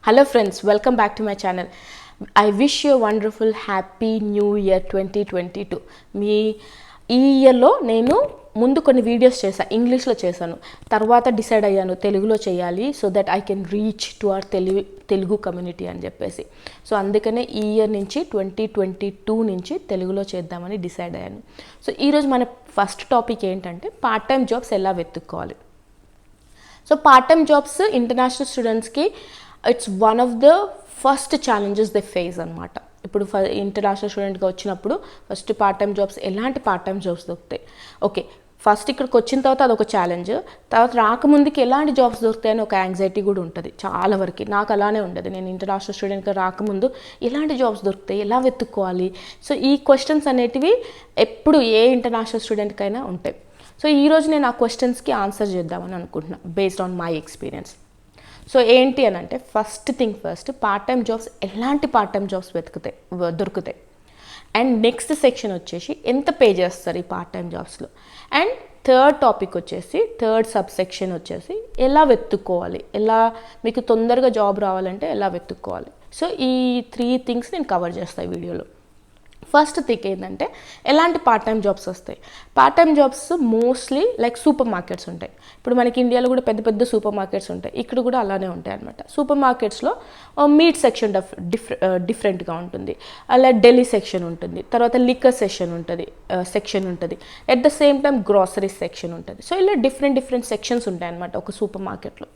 Hello friends, welcome back to my channel. I wish you a wonderful happy new year 2022. మీ ఈ ఇయర్లో నేను ముందు కొన్ని వీడియోస్ చేశాను, ఇంగ్లీష్లో చేశాను. తర్వాత డిసైడ్ అయ్యాను తెలుగులో చేయాలి so that I can reach to our Telugu community అని చెప్పేసి. సో అందుకనే ఈ ఇయర్ నుంచి 2022 నుంచి తెలుగులో చేద్దామని డిసైడ్ అయ్యాను. సో ఈరోజు మన ఫస్ట్ టాపిక్ ఏంటంటే పార్ట్ టైం జాబ్స్ ఎలా వెతుక్కోవాలి. So part time jobs international స్టూడెంట్స్కి it's one of the first challenges they face అనమాట. ఇప్పుడు ఇంటర్నేషనల్ స్టూడెంట్గా వచ్చినప్పుడు ఫస్ట్ పార్ట్ టైం జాబ్స్, ఎలాంటి పార్ట్ టైం జాబ్స్ దొరుకుతాయి, ఓకే ఫస్ట్ ఇక్కడికి వచ్చిన తర్వాత అదొక ఛాలెంజ్, తర్వాత రాకముందుకి ఎలాంటి జాబ్స్ దొరుకుతాయని ఒక యాంగ్జైటీ కూడా ఉంటుంది చాలా వరకు. నాకు అలానే ఉండదు, నేను ఇంటర్నేషనల్ స్టూడెంట్గా రాకముందు ఎలాంటి జాబ్స్ దొరుకుతాయి, ఎలా వెతుక్కోవాలి. సో ఈ క్వశ్చన్స్ అనేటివి ఎప్పుడు ఏ ఇంటర్నేషనల్ స్టూడెంట్కైనా ఉంటాయి. సో ఈరోజు నేను ఆ క్వశ్చన్స్కి ఆన్సర్ చేద్దామని అనుకుంటున్నాను based on my experience. So ఏంటి అని అంటే first thing first, part time jobs ఎలాంటి పార్ట్ టైం జాబ్స్ దొరుకుతాయి. అండ్ నెక్స్ట్ సెక్షన్ వచ్చేసి ఎంత పే చేస్తారు ఈ పార్ట్ టైం జాబ్స్లో. అండ్ థర్డ్ టాపిక్ వచ్చేసి, థర్డ్ సబ్ సెక్షన్ వచ్చేసి ఎలా వెతుక్కోవాలి, ఎలా మీకు తొందరగా జాబ్ రావాలంటే ఎలా వెతుక్కోవాలి. సో ఈ 3 థింగ్స్ నేను కవర్ చేస్తాను ఈ వీడియోలో. ఫస్ట్ థింగ్ ఏంటంటే ఎలాంటి పార్ట్ టైం జాబ్స్ వస్తాయి. Part time jobs mostly like super markets ఉంటాయి. ఇప్పుడు మనకి ఇండియాలో కూడా పెద్ద పెద్ద సూపర్ మార్కెట్స్ ఉంటాయి, ఇక్కడ కూడా అలానే ఉంటాయి అనమాట. సూపర్ మార్కెట్స్లో మీట్ సెక్షన్ డిఫరెంట్గా ఉంటుంది, అలా డెలీ సెక్షన్ ఉంటుంది, తర్వాత లిక్కర్ సెక్షన్ ఉంటుంది, at the same time grocery section ఉంటుంది. సో ఇలా డిఫరెంట్ సెక్షన్స్ ఉంటాయి అనమాట ఒక సూపర్ మార్కెట్లో.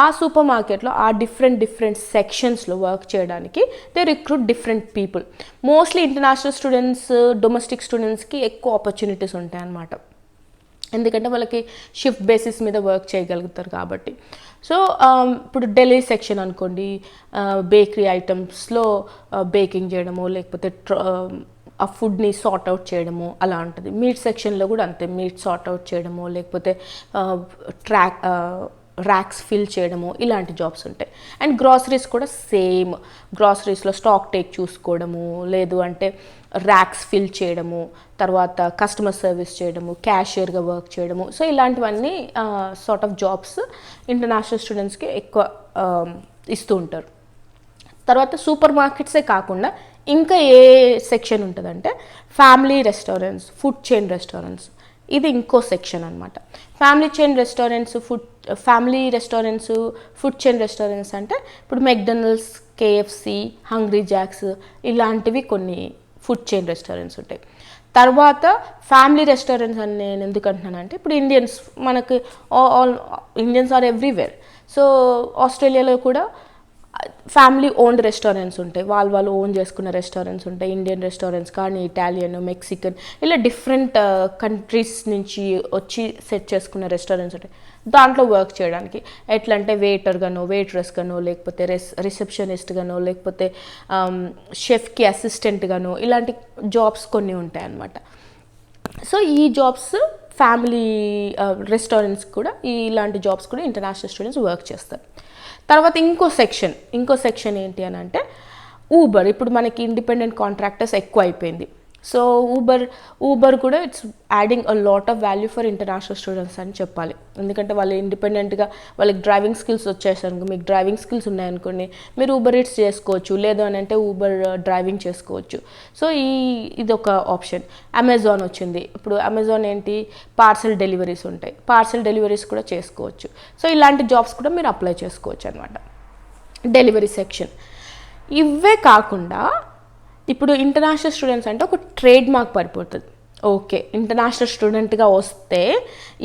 ఆ సూపర్ మార్కెట్లో ఆ డిఫరెంట్ సెక్షన్స్లో వర్క్ చేయడానికి they recruit different people. Mostly international students, domestic స్టూడెంట్స్కి ఎక్కువ ఆపర్చునిటీస్ ఉంటాయి అన్నమాట, ఎందుకంటే వాళ్ళకి షిఫ్ట్ బేసిస్ మీద వర్క్ చేయగలుగుతారు కాబట్టి. సో ఇప్పుడు ఢిల్లీ సెక్షన్ అనుకోండి, బేకరీ ఐటమ్స్లో బేకింగ్ చేయడము, లేకపోతే ఆ ఫుడ్ని సార్ట్ అవుట్ చేయడము అలా ఉంటుంది. మీట్ సెక్షన్లో కూడా అంతే, మీట్ సార్ట్ అవుట్ చేయడము, లేకపోతే ర్యాక్స్ ఫిల్ చేయడము, ఇలాంటి జాబ్స్ ఉంటాయి. అండ్ గ్రాసరీస్ కూడా సేమ్, గ్రాసరీస్లో స్టాక్ టేక్ చూసుకోవడము, లేదు అంటే ర్యాక్స్ ఫిల్ చేయడము, తర్వాత కస్టమర్ సర్వీస్ చేయడము, క్యాషియర్గా వర్క్ చేయడము. సో ఇలాంటివన్నీ సార్ట్ ఆఫ్ జాబ్స్ ఇంటర్నేషనల్ స్టూడెంట్స్కి ఎక్కువ ఇస్తూ ఉంటారు. తర్వాత సూపర్ మార్కెట్సే కాకుండా ఇంకా ఏ సెక్షన్ ఉంటుందంటే family restaurants, food chain restaurants, ఇది ఇంకో సెక్షన్ అనమాట. Family restaurants, food chain restaurants అంటే ఇప్పుడు మెక్డొనాల్డ్స్, కేఎఫ్సి, హంగ్రీ జాక్స్ ఇలాంటివి కొన్ని ఫుడ్ చైన్ రెస్టారెంట్స్ ఉంటాయి. తర్వాత ఫ్యామిలీ రెస్టారెంట్స్ అని నేను ఎందుకు అంటున్నానంటే, ఇప్పుడు మనకి ఇండియన్స్ ఆర్ ఎవ్రీవేర్. సో ఆస్ట్రేలియాలో కూడా ఫ్యామిలీ ఓన్డ్ రెస్టారెంట్స్ ఉంటాయి, వాళ్ళు ఓన్ చేసుకున్న రెస్టారెంట్స్ ఉంటాయి. ఇండియన్ రెస్టారెంట్స్ కానీ, ఇటాలియన్, మెక్సికన్, ఇలా డిఫరెంట్ కంట్రీస్ నుంచి వచ్చి సెట్ చేసుకున్న రెస్టారెంట్స్ ఉంటాయి. దాంట్లో వర్క్ చేయడానికి ఎట్లా అంటే వెయిటర్గానో, వెయిట్రెస్గానో, లేకపోతే రిసెప్షనిస్ట్గానో, లేకపోతే షెఫ్కి అసిస్టెంట్గానో, ఇలాంటి జాబ్స్ కొన్ని ఉంటాయి అన్నమాట. సో ఈ జాబ్స్ ఫ్యామిలీ రెస్టారెంట్స్ కూడా, ఇలాంటి జాబ్స్ కూడా ఇంటర్నేషనల్ స్టూడెంట్స్ వర్క్ చేస్తారు. తర్వాత ఇంకో సెక్షన్ ఏంటి అని అంటే ఊబర్. ఇప్పుడు మనకి ఇండిపెండెంట్ కాంట్రాక్టర్స్ ఎక్కువ అయిపోయింది. సో ఊబర్ కూడా it's adding a lot of value for international students అని చెప్పాలి. ఎందుకంటే వాళ్ళు ఇండిపెండెంట్గా, వాళ్ళకి డ్రైవింగ్ స్కిల్స్ వచ్చేసరికి, మీకు డ్రైవింగ్ స్కిల్స్ ఉన్నాయనుకోండి, మీరు ఊబర్ ఈట్స్ చేసుకోవచ్చు, లేదు అని అంటే ఊబర్ డ్రైవింగ్ చేసుకోవచ్చు. సో ఇది ఒక ఆప్షన్. అమెజాన్ వచ్చింది. ఇప్పుడు అమెజాన్ ఏంటి, పార్సల్ డెలివరీస్ ఉంటాయి, పార్సల్ డెలివరీస్ కూడా చేసుకోవచ్చు. సో ఇలాంటి జాబ్స్ కూడా మీరు అప్లై చేసుకోవచ్చు అనమాట, డెలివరీ సెక్షన్. ఇవే కాకుండా ఇప్పుడు ఇంటర్నేషనల్ స్టూడెంట్స్ అంటే ఒక ట్రేడ్ మార్క్ పడిపోతుంది. ఓకే, ఇంటర్నేషనల్ స్టూడెంట్గా వస్తే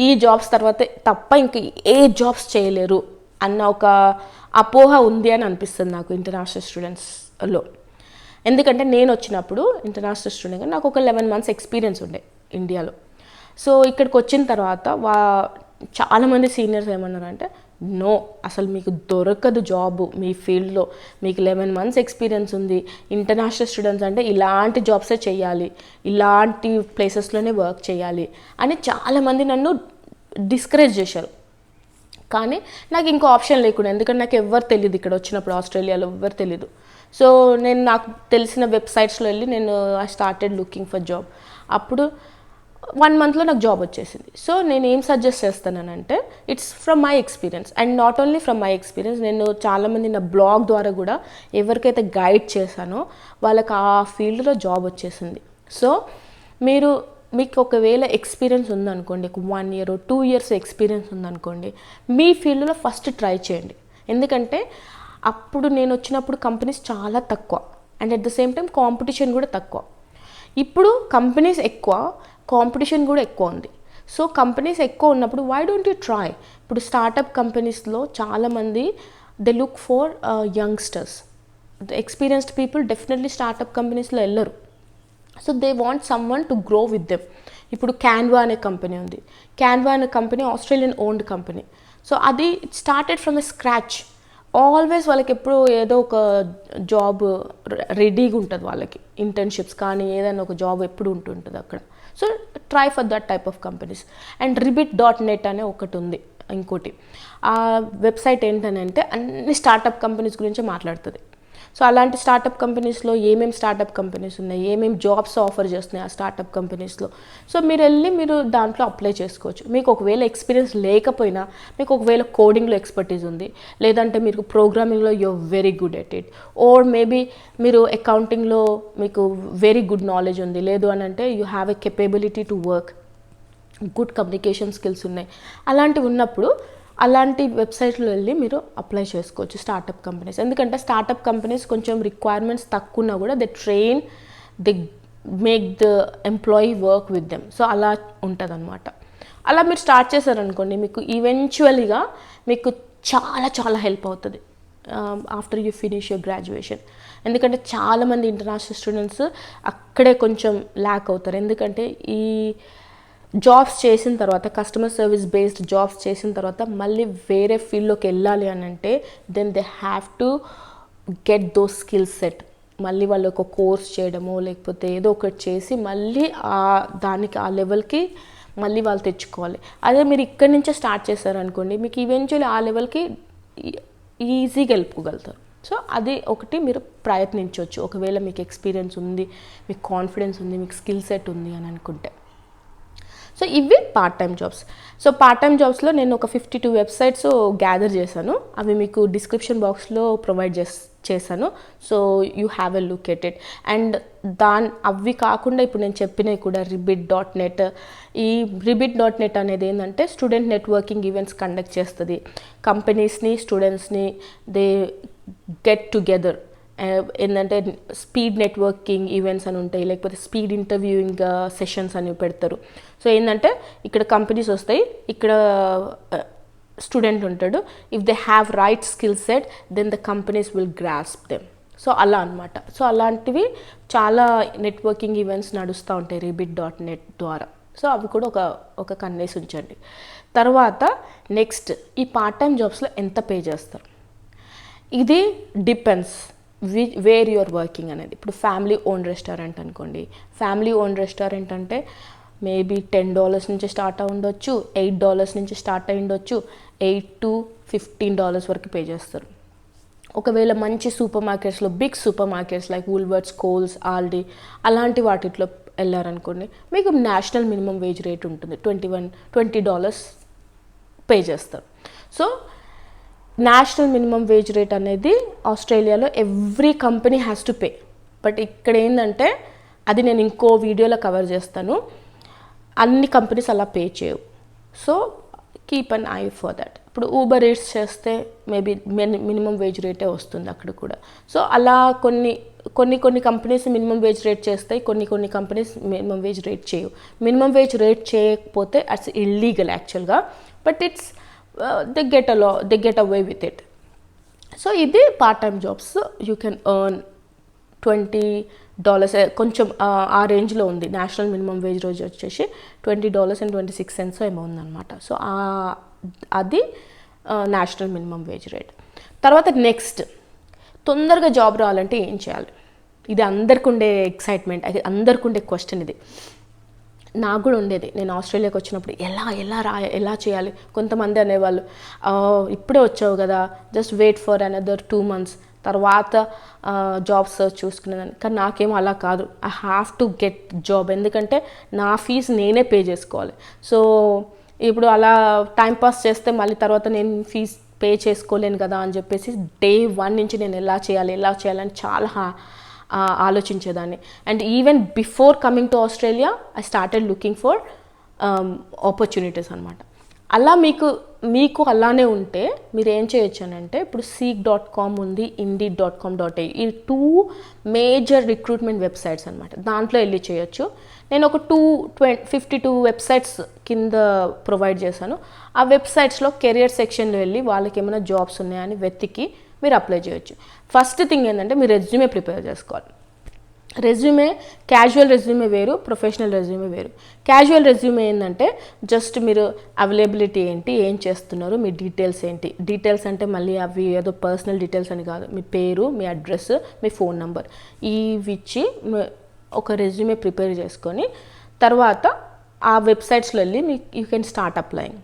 ఈ జాబ్స్ తర్వాత తప్ప ఇంక ఏ జాబ్స్ చేయలేరు అన్న ఒక అపోహ ఉంది అని అనిపిస్తుంది నాకు ఇంటర్నేషనల్ స్టూడెంట్స్లో. ఎందుకంటే నేను వచ్చినప్పుడు ఇంటర్నేషనల్ స్టూడెంట్గా నాకు ఒక 11 months ఎక్స్పీరియన్స్ ఉండే ఇండియాలో. సో ఇక్కడికి వచ్చిన తర్వాత చాలామంది సీనియర్స్ ఏమన్నారంటే, నో, అసలు మీకు దొరకదు జాబ్ మీ ఫీల్డ్లో, మీకు 11 months ఎక్స్పీరియన్స్ ఉంది, ఇంటర్నేషనల్ స్టూడెంట్స్ అంటే ఇలాంటి జాబ్సే చేయాలి, ఇలాంటి ప్లేసెస్లోనే వర్క్ చేయాలి అని చాలామంది నన్ను డిస్కరేజ్ చేశారు. కానీ నాకు ఇంకో ఆప్షన్ లేకుండా, ఎందుకంటే నాకు ఎవ్వరు తెలియదు ఇక్కడ వచ్చినప్పుడు, ఆస్ట్రేలియాలో ఎవ్వరు తెలియదు. సో నాకు తెలిసిన వెబ్సైట్స్లో వెళ్ళి నేను I started looking for job. అప్పుడు 1 మంత్లో నాకు జాబ్ వచ్చేసింది. సో నేను ఏం సజెస్ట్ చేస్తానంటే it's from my experience, and not only from my experience, నేను చాలామంది నా బ్లాగ్ ద్వారా కూడా ఎవరికైతే గైడ్ చేశానో వాళ్ళకి ఆ ఫీల్డ్లో జాబ్ వచ్చేసింది. సో మీకు ఒకవేళ ఎక్స్పీరియన్స్ ఉందనుకోండి, 1 year 2 years ఎక్స్పీరియన్స్ ఉందనుకోండి, మీ ఫీల్డ్లో ఫస్ట్ ట్రై చేయండి. ఎందుకంటే అప్పుడు నేను వచ్చినప్పుడు కంపెనీస్ చాలా తక్కువ, and at the same time competition కూడా తక్కువ. ఇప్పుడు కంపెనీస్ ఎక్కువ, కాంపిటీషన్ కూడా ఎక్కువ ఉంది. సో కంపెనీస్ ఎక్కువ ఉన్నప్పుడు వై డోంట్ యూ ట్రై? ఇప్పుడు స్టార్టప్ కంపెనీస్లో చాలామంది they look for youngsters. Experienced people definitely startup కంపెనీస్లో వెళ్ళరు. So they want someone to grow with them. ఇప్పుడు క్యాన్వా అనే కంపెనీ ఉంది. క్యాన్వా అనే company Australian owned company. So అది started from a scratch. Always వాళ్ళకి ఎప్పుడు ఏదో ఒక జాబ్ రెడీగా ఉంటుంది, వాళ్ళకి ఇంటర్న్షిప్స్ కానీ ఏదైనా ఒక జాబ్ ఎప్పుడు ఉంటుంటుంది అక్కడ. So try for that type of companies. And Ribbit.net అనే ఒకటి ఉంది ఇంకోటి. ఆ వెబ్సైట్ ఏంటంటే అన్ని స్టార్టప్ కంపెనీస్ గురించి మాట్లాడుతుంది. సో అలాంటి స్టార్టప్ కంపెనీస్లో ఏమేమి స్టార్టప్ కంపెనీస్ ఉన్నాయి, ఏమేమి జాబ్స్ ఆఫర్ చేస్తున్నాయి ఆ స్టార్టప్ కంపెనీస్లో. సో మీరు దాంట్లో అప్లై చేసుకోవచ్చు. మీకు ఒకవేళ ఎక్స్పీరియన్స్ లేకపోయినా, మీకు ఒకవేళ కోడింగ్లో ఎక్స్పర్టీస్ ఉంది, లేదంటే మీకు ప్రోగ్రామింగ్లో you are very good at it, or maybe మీరు అకౌంటింగ్లో మీకు వెరీ గుడ్ నాలెడ్జ్ ఉంది, లేదు అని అంటే you have a capability to work, good communication skills ఉన్నాయి. అలాంటివి ఉన్నప్పుడు అలాంటి వెబ్సైట్లో వెళ్ళి మీరు అప్లై చేసుకోవచ్చు స్టార్టప్ కంపెనీస్. ఎందుకంటే స్టార్టప్ కంపెనీస్ కొంచెం రిక్వైర్మెంట్స్ తక్కువ ఉన్నా కూడా they make the employee work with them. So అలా ఉంటుంది అనమాట. అలా మీరు స్టార్ట్ చేశారనుకోండి, మీకు ఈవెన్చువల్గా మీకు చాలా చాలా హెల్ప్ అవుతుంది after you finish your graduation. ఎందుకంటే చాలామంది ఇంటర్నేషనల్ స్టూడెంట్స్ అక్కడే కొంచెం ల్యాక్ అవుతారు. ఎందుకంటే ఈ జాబ్స్ చేసిన తర్వాత, కస్టమర్ సర్వీస్ బేస్డ్ జాబ్స్ చేసిన తర్వాత మళ్ళీ వేరే ఫీల్డ్లోకి వెళ్ళాలి అని అంటే then they have to get those skill set. మళ్ళీ వాళ్ళు ఒక కోర్స్ చేయడమో లేకపోతే ఏదో ఒకటి చేసి మళ్ళీ దానికి ఆ లెవెల్కి మళ్ళీ వాళ్ళు తెచ్చుకోవాలి. అదే మీరు ఇక్కడి నుంచే స్టార్ట్ చేశారనుకోండి, మీకు ఈవెన్చువల్లీ ఆ లెవెల్కి ఈజీగా వెళ్ళిపోగలుగుతారు. సో అది ఒకటి మీరు ప్రయత్నించవచ్చు ఒకవేళ మీకు ఎక్స్పీరియన్స్ ఉంది, మీకు కాన్ఫిడెన్స్ ఉంది, మీకు స్కిల్ సెట్ ఉంది అని అనుకుంటే. సో ఇవి part time jobs. So part time జాబ్స్లో నేను ఒక 52 వెబ్సైట్స్ గ్యాదర్ చేశాను. అవి మీకు డిస్క్రిప్షన్ బాక్స్లో ప్రొవైడ్ చేశాను. So you have a look at it. And అవి కాకుండా ఇప్పుడు నేను చెప్పినవి కూడా Ribbit.net. ఈ Ribbit.net అనేది ఏంటంటే స్టూడెంట్ నెట్వర్కింగ్ ఈవెంట్స్ కండక్ట్ చేస్తుంది. కంపెనీస్ని, స్టూడెంట్స్ని దే గెట్ టుగెదర్. ఏంటంటే స్పీడ్ నెట్వర్కింగ్ ఈవెంట్స్ అని ఉంటాయి, లేకపోతే స్పీడ్ ఇంటర్వ్యూయింగ్ సెషన్స్ అని పెడతారు. సో ఏంటంటే ఇక్కడ కంపెనీస్ వస్తాయి, ఇక్కడ స్టూడెంట్ ఉంటాడు. If they have right skill set then the companies will grasp them. So అలా అనమాట. సో అలాంటివి చాలా నెట్వర్కింగ్ ఈవెంట్స్ నడుస్తూ ఉంటాయి Ribbit.net ద్వారా. సో అవి కూడా ఒక కన్నేసి ఉంచండి. తర్వాత నెక్స్ట్ ఈ పార్ట్ టైం జాబ్స్లో ఎంత పే చేస్తారు, ఇది డిపెండ్స్ వేర్ యూఆర్ వర్కింగ్ అనేది. ఇప్పుడు ఫ్యామిలీ ఓన్ రెస్టారెంట్ అనుకోండి, ఫ్యామిలీ ఓన్ రెస్టారెంట్ అంటే మేబీ $10 నుంచి స్టార్ట్ అయి ఉండొచ్చు, $8 నుంచి స్టార్ట్ అయి ఉండొచ్చు, $8 to $15 వరకు పే చేస్తారు. ఒకవేళ మంచి సూపర్ మార్కెట్స్లో, big supermarkets like Woolworths, Coles, Aldi అలాంటి వాటిలో వెళ్ళారనుకోండి, మీకు నేషనల్ మినిమం వేజ్ రేట్ ఉంటుంది, $20 పే చేస్తారు. So national minimum wage rate అనేది ఆస్ట్రేలియాలో every company has to pay. But ఇక్కడ ఏంటంటే అది నేను ఇంకో వీడియోలో కవర్ చేస్తాను, అన్ని కంపెనీస్ అలా పే చేయవు. So keep an I for that. ఇప్పుడు ఊబర్ రేట్స్ చేస్తే మేబీ మినిమం వేజ్ రేటే వస్తుంది అక్కడ కూడా. సో అలా కొన్ని కంపెనీస్ మినిమం వేజ్ రేట్ చేస్తాయి, కొన్ని కంపెనీస్ మినిమం వేజ్ రేట్ చేయవు. మినిమం వేజ్ రేట్ చేయకపోతే అట్స్ ఇల్లీగల్ యాక్చువల్గా, but it's they get away with it. So ఇది part time jobs. You can earn $20 కొంచెం ఆ రేంజ్లో ఉంది. నేషనల్ మినిమం వేజ్ రోజు వచ్చేసి $20.26 ఏమో ఉందన్నమాట. సో అది నేషనల్ మినిమం వేజ్ రేట్. తర్వాత నెక్స్ట్ తొందరగా జాబ్ రావాలంటే ఏం చేయాలి? ఇది అందరికి ఉండే ఎక్సైట్మెంట్, అందరికి ఉండే క్వశ్చన్ ఇది. నాకు కూడా ఉండేది. నేను ఆస్ట్రేలియాకి వచ్చినప్పుడు ఎలా చేయాలి. కొంతమంది అనేవాళ్ళు ఇప్పుడే వచ్చావు కదా, just wait for another 2 months, తర్వాత జాబ్ సర్చ్ చూసుకునేదాన్ని. కానీ నాకేమో అలా కాదు, I have to get job, ఎందుకంటే నా ఫీజు నేనే పే చేసుకోవాలి. సో ఇప్పుడు అలా టైంపాస్ చేస్తే మళ్ళీ తర్వాత నేను ఫీజు పే చేసుకోలేను కదా అని చెప్పేసి డే 1 నుంచి నేను ఎలా చేయాలని చాలా ఆలోచించేదాన్ని. And even before coming to Australia I started looking for opportunities అనమాట. అలా మీకు అలానే ఉంటే మీరు ఏం చేయొచ్చు అని అంటే, ఇప్పుడు seek.com ఉంది, indeed.com.au, ఈ 2 మేజర్ రిక్రూట్మెంట్ వెబ్సైట్స్ అనమాట. దాంట్లో వెళ్ళి చేయొచ్చు. నేను ఒక 52 వెబ్సైట్స్ కింద ప్రొవైడ్ చేశాను. ఆ వెబ్సైట్స్లో కెరియర్ సెక్షన్లో వెళ్ళి వాళ్ళకి ఏమైనా జాబ్స్ ఉన్నాయని వెతికి మీరు అప్లై చేయొచ్చు. ఫస్ట్ థింగ్ ఏంటంటే మీరు రెజ్యూమే ప్రిపేర్ చేసుకోవాలి. రెజ్యూమే, క్యాజువల్ రెజ్యూమే వేరు, ప్రొఫెషనల్ రెజ్యూమే వేరు. క్యాజువల్ రెజ్యూమే ఏంటంటే జస్ట్ మీరు అవైలబిలిటీ ఏంటి, ఏం చేస్తున్నారు, మీ డీటెయిల్స్ ఏంటి. డీటెయిల్స్ అంటే మళ్ళీ అవి ఏదో పర్సనల్ డీటెయిల్స్ అని కాదు, మీ పేరు, మీ అడ్రస్, మీ ఫోన్ నెంబర్ ఇవి ఇచ్చి ఒక రెజ్యూమే ప్రిపేర్ చేసుకొని తర్వాత ఆ వెబ్సైట్స్లో వెళ్ళి యూ కెన్ స్టార్ట్ అప్లయింగ్.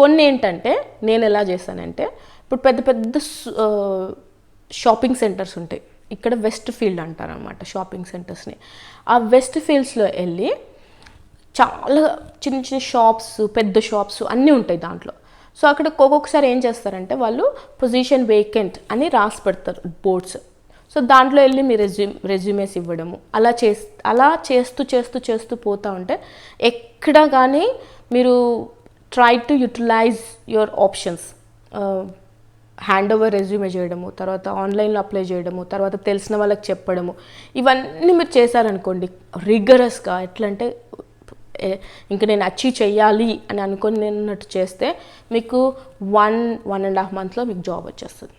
కొన్ని ఏంటంటే నేను ఎలా చేశానంటే, ఇప్పుడు పెద్ద షాపింగ్ సెంటర్స్ ఉంటాయి, ఇక్కడ వెస్ట్ ఫీల్డ్ అంటారు అనమాట షాపింగ్ సెంటర్స్ని. ఆ వెస్ట్ ఫీల్డ్స్లో వెళ్ళి చాలా చిన్న షాప్స్, పెద్ద షాప్స్ అన్నీ ఉంటాయి దాంట్లో. సో అక్కడ ఒక్కొక్కసారి ఏం చేస్తారంటే వాళ్ళు పొజిషన్ వేకెంట్ అని రాసి పెడతారు బోర్డ్స్. సో దాంట్లో వెళ్ళి మీ రెజ్యూమేస్ ఇవ్వడము, అలా చేస్తూ పోతూ ఉంటే ఎక్కడ కానీ మీరు try to utilise your options. Hand over resume చేయడము, తర్వాత ఆన్లైన్లో అప్లై చేయడము, తర్వాత తెలిసిన వాళ్ళకి చెప్పడము, ఇవన్నీ మీరు చేశారనుకోండి రిగరస్గా, ఎట్లా అంటే ఇంకా నేను అచీవ్ చేయాలి అని అనుకున్నట్టు చేస్తే మీకు 1.5 మంత్లో మీకు జాబ్ వచ్చేస్తుంది.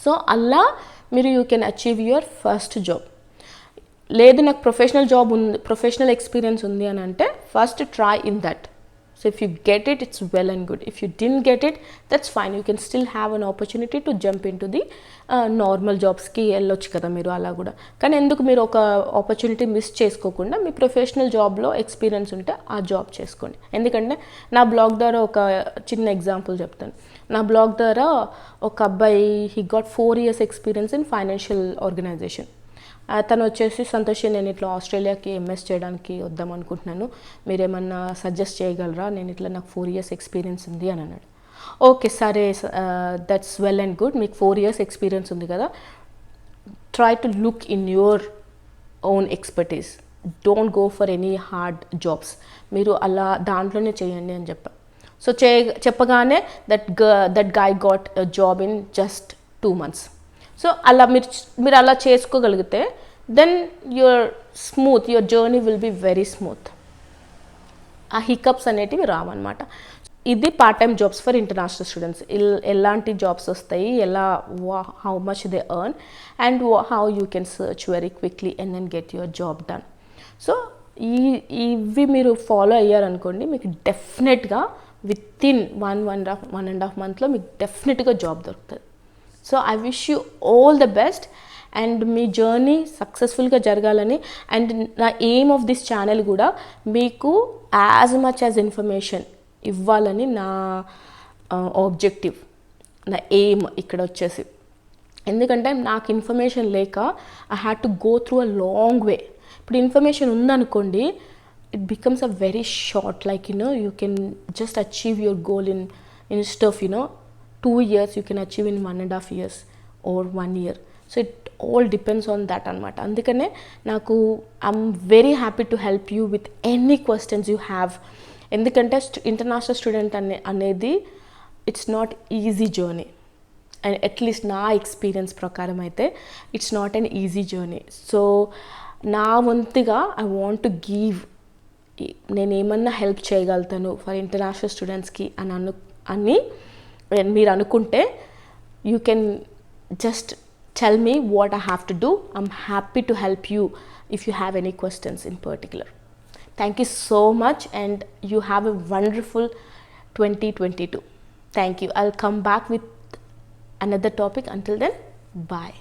సో అలా మీరు you can achieve your first job. లేదు నాకు ప్రొఫెషనల్ ఎక్స్పీరియన్స్ ఉంది అని అంటే first try in that. So if you get it, it's well and good. If you didn't get it, that's fine. You can still have an opportunity to jump into the normal jobsకి వెళ్ళొచ్చు కదా మీరు అలా కూడా. కానీ ఎందుకు మీరు ఒక opportunity miss చేసుకోకుండా మీ ప్రొఫెషనల్ జాబ్లో ఎక్స్పీరియన్స్ ఉంటే ఆ జాబ్ చేసుకోండి. ఎందుకంటే నా బ్లాగ్ ద్వారా ఒక చిన్న ఎగ్జాంపుల్ చెప్తాను. నా బ్లాగ్ ద్వారా ఒక అబ్బాయి he got 4 years experience in financial organisation. తను వచ్చేసి సంతోష్, నేను ఇట్లా ఆస్ట్రేలియాకి ఎంఎస్ చేయడానికి వద్దాం అనుకుంటున్నాను, మీరేమన్నా సజెస్ట్ చేయగలరా, నేను ఇట్లా నాకు 4 years ఎక్స్పీరియన్స్ ఉంది అని అన్నాడు. ఓకే సరే, దట్స్ వెల్ అండ్ గుడ్, మీకు 4 years ఎక్స్పీరియన్స్ ఉంది కదా, try to look in your own expertise, don't go for any hard jobs, మీరు అలా దాంట్లోనే చేయండి అని చెప్పా. సో చెప్పగానే that guy got job in just 2 months. So అలా మీరు అలా చేసుకోగలిగితే then your journey will be very smooth. ఆ హికప్స్ అనేటివి రావన్నమాట. ఇది part time jobs for international students. ఎలాంటి జాబ్స్ వస్తాయి, how much they earn and how you can search very quickly and then get your job done. So ఇవి మీరు follow అయ్యారనుకోండి, మీకు డెఫినెట్గా వితిన్ 1.5 monthలో మీకు డెఫినెట్గా జాబ్ దొరుకుతుంది. So I wish you all the best and me journey సక్సెస్ఫుల్గా జరగాలని. And నా ఎయిమ్ ఆఫ్ దిస్ ఛానల్ కూడా మీకు యాజ్ మచ్ యాజ్ ఇన్ఫర్మేషన్ ఇవ్వాలని నా ఆబ్జెక్టివ్, నా ఎయిమ్ ఇక్కడ వచ్చేసి. ఎందుకంటే నాకు ఇన్ఫర్మేషన్ లేక I had to go through a long way. ఇప్పుడు ఇన్ఫర్మేషన్ ఉందనుకోండి, it becomes a very short, like you can just achieve your goal in instead of 2 years you can achieve in 1.5 years or 1 year. So it all depends on that anamata. Andukane naku I'm very happy to help you with any questions you have. Endukante international student anedi it's not easy journey, and at least na experience prakaram aithe it's not an easy journey. So na vantiga I want to give, నేను ఏమన్నా help చేయగలుగుతాను for international స్టూడెంట్స్కి అని మీరు అనుకుంటే you can just tell me what I have to do. I'm happy to help you if you have any questions in particular. Thank you so much and you have a wonderful 2022. Thank you. I'll come back with another topic. Until then, bye.